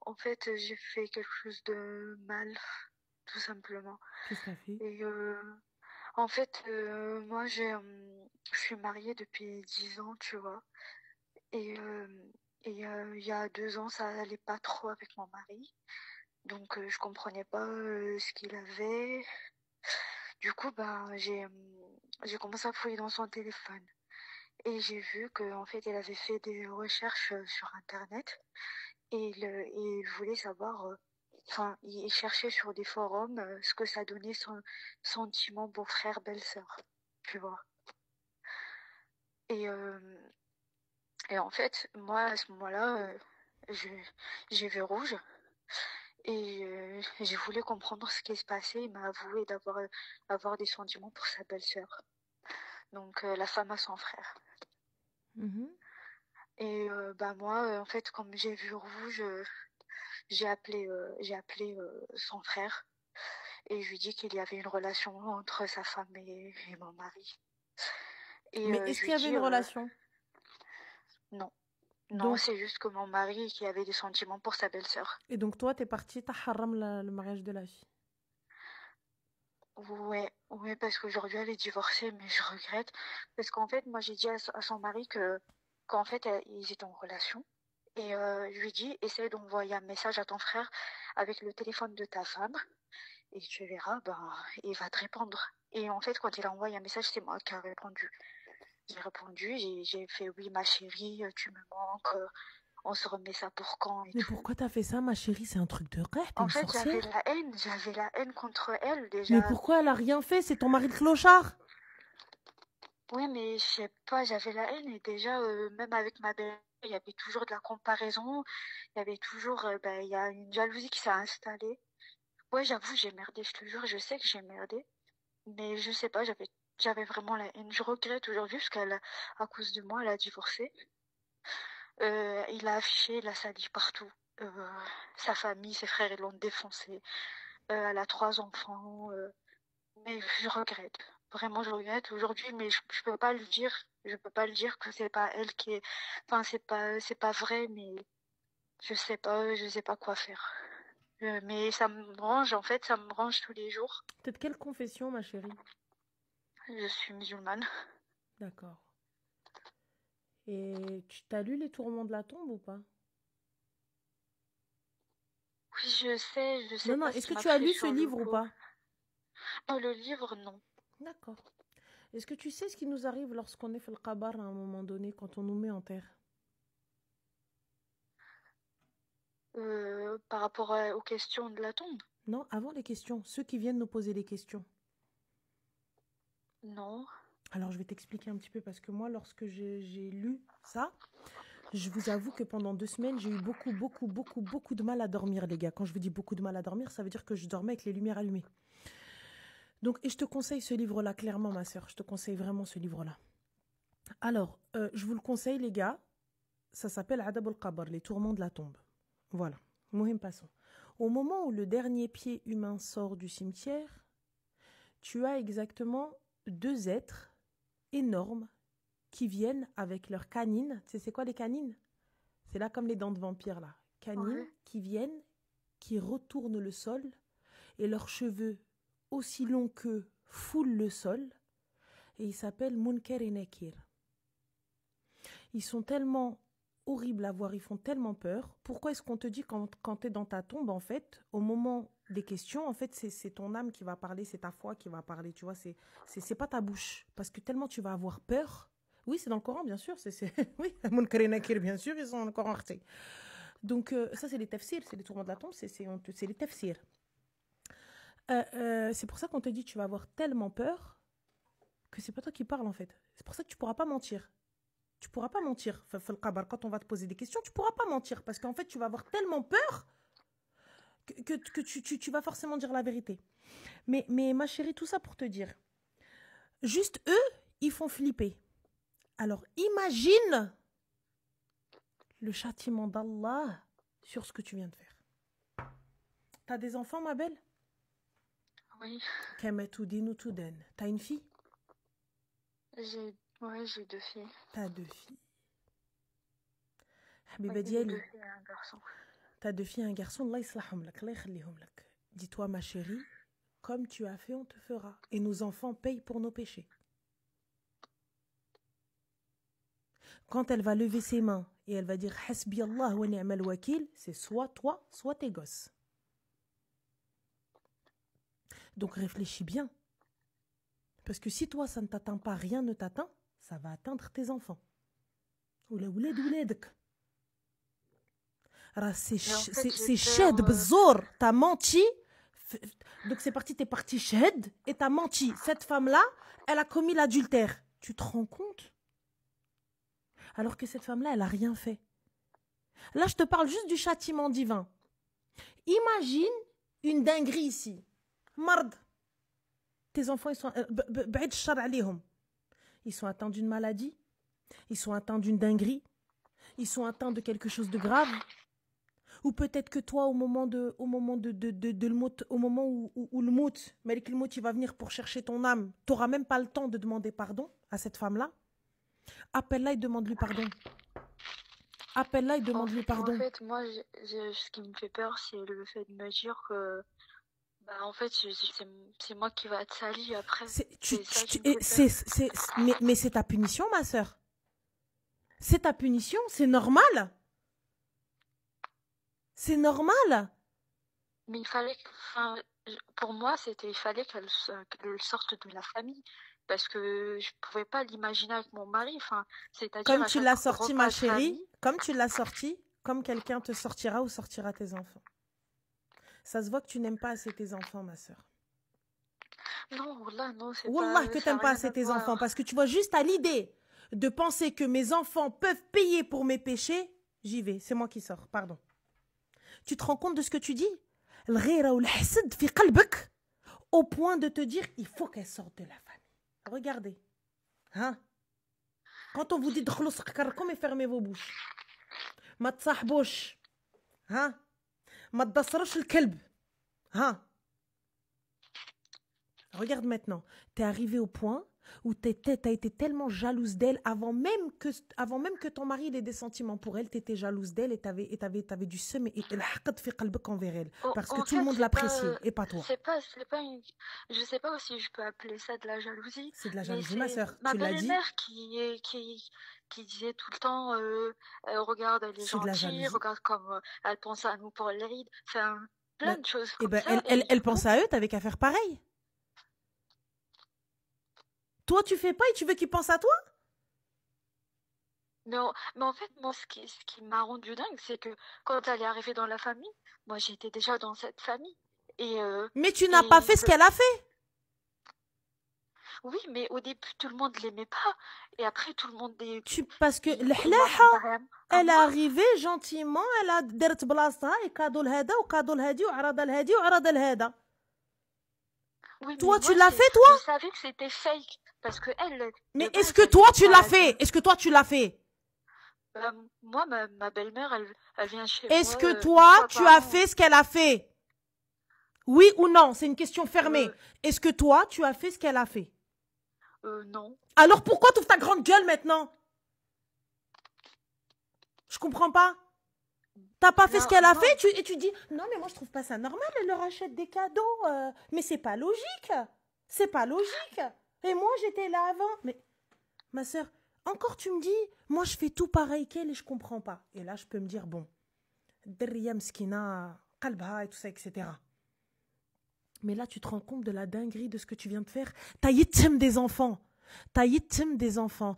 En fait, j'ai fait quelque chose de mal, tout simplement. Qu'est-ce que t'as fait? Et en fait, moi, je suis mariée depuis 10 ans, tu vois. Et il y a 2 ans, ça allait pas trop avec mon mari. Donc, je comprenais pas ce qu'il avait. Du coup, ben, j'ai commencé à fouiller dans son téléphone. Et j'ai vu qu'en fait, il avait fait des recherches sur Internet. Et il voulait savoir, enfin, il cherchait sur des forums ce que ça donnait son sentiment beau-frère, belle-sœur, tu vois. Et, euh, et en fait, moi, à ce moment-là, j'ai vu rouge et j'ai voulu comprendre ce qui se passait. Il m'a avoué avoir des sentiments pour sa belle-sœur, donc la femme à son frère. Mhm. Et bah moi, en fait, comme j'ai vu rouge, j'ai appelé son frère. Et je lui dis qu'il y avait une relation entre sa femme et mon mari. Et Mais est-ce je qu'il lui y avait dis une relation? non, non, Donc, c'est juste que mon mari qui avait des sentiments pour sa belle-sœur. et donc toi, t'es partie, t'as haram le mariage de la fille. Ouais, ouais, parce qu'aujourd'hui elle est divorcée, mais je regrette. Parce qu'en fait, moi j'ai dit à son mari qu'en fait ils étaient en relation. Et je lui dis, essaye d'envoyer un message à ton frère avec le téléphone de ta femme. Et tu verras, ben, il va te répondre. Et en fait, quand il a envoyé un message, c'est moi qui ai répondu. J'ai répondu, j'ai fait oui, ma chérie, tu me manques, on se remet ça pour quand et Mais tout. pourquoi t'as fait ça, ma chérie? C'est un truc de rêve, t'es En une fait, sorcière. j'avais la haine contre elle Mais déjà. pourquoi elle a rien fait? C'est ton mari de clochard. Oui, mais je sais pas, j'avais la haine et déjà, même avec ma belle, il y avait toujours de la comparaison, il y avait toujours, ben, il y a une jalousie qui s'est installée. Ouais, j'avoue, j'ai merdé, je te jure, je sais que j'ai merdé, mais je sais pas, j'avais vraiment la haine. Je regrette aujourd'hui parce à cause de moi, elle a divorcé. Il a affiché, il a sali partout. Sa famille, ses frères, ils l'ont défoncé. Elle a 3 enfants. Mais je regrette. Vraiment, je regrette aujourd'hui, mais je peux pas le dire. Je peux pas le dire que c'est pas elle qui est. Enfin, c'est pas vrai, mais je sais pas quoi faire. Mais ça me range, en fait, ça me range tous les jours. T'es de quelle confession, ma chérie? Je suis musulmane. D'accord. Et tu t'as lu Les Tourments de la tombe ou pas? Oui, je sais Non, non, pas ce est-ce qui que m'a tu as pris lu ce sur le livre ou coup. pas? Non, le livre, non. D'accord. Est-ce que tu sais ce qui nous arrive lorsqu'on est fait le qabar à un moment donné, quand on nous met en terre? Par rapport aux questions de la tombe, Non, avant les questions, ceux qui viennent nous poser des questions. non. Alors, je vais t'expliquer un petit peu parce que moi, lorsque j'ai lu ça, je vous avoue que pendant 2 semaines, j'ai eu beaucoup de mal à dormir, les gars. Quand je vous dis beaucoup de mal à dormir, ça veut dire que je dormais avec les lumières allumées. Donc, et je te conseille ce livre-là, clairement, ma sœur. Je te conseille vraiment ce livre-là. Alors, je vous le conseille, les gars. Ça s'appelle Adab al-Qabr, les tourments de la tombe. Voilà. Mohim, passons. Au moment où le dernier pied humain sort du cimetière, tu as exactement 2 êtres énormes qui viennent avec leurs canines. Tu sais, c'est quoi les canines? C'est là comme les dents de vampire, là. Canines Ouais. qui viennent, qui retournent le sol, et leurs cheveux, aussi longs qu'eux, foulent le sol, et ils s'appellent Munkar et Nakir. Ils sont tellement horribles à voir, ils font tellement peur. Pourquoi est-ce qu'on te dit quand tu es dans ta tombe, en fait, au moment des questions, en fait, c'est ton âme qui va parler, c'est ta foi qui va parler, tu vois, c'est pas ta bouche. Parce que tellement tu vas avoir peur. Oui, c'est dans le Coran, bien sûr. Oui, Munkar et Nakir, bien sûr, ils sont dans le Coran. Donc, ça, c'est les tafsirs, c'est les tourments de la tombe, c'est les tafsirs. C'est pour ça qu'on te dit tu vas avoir tellement peur que c'est pas toi qui parles, en fait. C'est pour ça que tu pourras pas mentir. Tu pourras pas mentir. Quand on va te poser des questions, tu pourras pas mentir. Parce qu'en fait, tu vas avoir tellement peur que tu vas forcément dire la vérité. Mais ma chérie, tout ça pour te dire, juste eux, ils font flipper. Alors imagine le châtiment d'Allah sur ce que tu viens de faire. T'as des enfants, ma belle? Oui. T'as une fille? Ouais, j'ai 2 filles. T'as 2 filles. حبيبة Oui, j'ai deux ديالي filles et un garçon. t'as 2 filles et un garçon الله يصلحهم لك الله يخليهم لك. Dis-toi ma chérie, comme tu as fait on te fera et nos enfants payent pour nos péchés. Quand elle va lever ses mains et elle va dire Hasbi Allah wa ni'mal wakil, c'est soit toi, soit tes gosses. Donc réfléchis bien. Parce que si toi ça ne t'atteint pas, rien ne t'atteint, ça va atteindre tes enfants. Oula ouled ouledek. C'est shed bzour, t'as menti. Donc c'est parti, t'es parti shed et t'as menti. Cette femme-là, elle a commis l'adultère. Tu te rends compte? Alors que cette femme-là, elle n'a rien fait. Là, je te parle juste du châtiment divin. Imagine une dinguerie ici. Mard. Tes enfants, ils sont atteints d'une maladie. Ils sont atteints d'une dinguerie. Ils sont atteints de quelque chose de grave. Ou peut-être que toi, au moment où le mout, Malik le mout, il va venir pour chercher ton âme, tu n'auras même pas le temps de demander pardon à cette femme-là. Appelle-la et demande-lui pardon. Appelle-la et demande-lui pardon. En fait, moi, ce qui me fait peur, c'est le fait de me dire que, bah, en fait, c'est moi qui va être salie après. Mais c'est ta punition, ma sœur. C'est ta punition, c'est normal. C'est normal. Mais il fallait pour moi, il fallait qu'elle sorte de la famille. Parce que je pouvais pas l'imaginer avec mon mari. Enfin, c'est-à-dire comme tu l'as sorti, ma chérie, comme tu l'as sorti, comme quelqu'un te sortira ou sortira tes enfants. Ça se voit que tu n'aimes pas assez tes enfants, ma sœur. Non, Wallah, non, c'est Wallah que tu n'aimes pas assez tes enfants. Parce que tu vois, juste à l'idée de penser que mes enfants peuvent payer pour mes péchés, j'y vais. C'est moi qui sors, pardon. Tu te rends compte de ce que tu dis? Au point de te dire, il faut qu'elle sorte de la famille. Regardez. Hein? Quand on vous dit de fermez vos bouches. Ma tsahbouch. Hein? Ma dasrash le kelb. Hein? Regarde maintenant. T'es arrivé au point où t'as été tellement jalouse d'elle avant même que ton mari ait des sentiments pour elle. T'étais jalouse d'elle et t'avais du seum et le haqad fi qalbek envers elle. Parce que tout le monde l'appréciait et pas toi. Je sais pas si je peux appeler ça de la jalousie. C'est de la jalousie, ma sœur. Ma tu l'as dit. belle-mère qui disait tout le temps regarde, elle est gentille, regarde comme elle pense à nous pour l'Aïd. Enfin, plein de choses comme ça. Elle pense à eux, t'avais qu'à faire pareil. Toi, tu fais pas et tu veux qu'ils pensent à toi? Non, mais en fait, moi, ce qui m'a rendu dingue, c'est que quand elle est arrivée dans la famille, moi, j'étais déjà dans cette famille. Mais tu n'as pas fait ce qu'elle a fait. Oui, mais au début, tout le monde ne l'aimait pas. Et après, tout le monde... Parce que elle est arrivée gentiment, elle a درت بلاصتها et cadeau l'hada ou cadeau l'hadi ou arada l'hadi ou arada l'hada. Oui, toi, tu l'as fait, toi? Je savais que c'était fake. Parce que elle... Mais est-ce que toi, tu l'as fait? Est-ce que toi, tu l'as fait? Moi, ma belle-mère, elle vient chez moi. Est-ce que toi, tu as fait ce qu'elle a fait? Oui ou non? C'est une question fermée. Est-ce que toi, tu as fait ce qu'elle a fait? Non. Alors pourquoi tu ouvres ta grande gueule maintenant? Je comprends pas. T'as pas fait ce qu'elle a fait et tu dis non mais moi je trouve pas ça normal, elle leur achète des cadeaux. Mais c'est pas logique. C'est pas logique. Et moi j'étais là avant. Mais ma soeur, encore tu me dis, moi je fais tout pareil qu'elle et je comprends pas. Et là je peux me dire bon, derrière mskina, qalbha et tout ça, etc. Mais là tu te rends compte de la dinguerie de ce que tu viens de faire. T'as yittem des enfants. T'as yittem des enfants.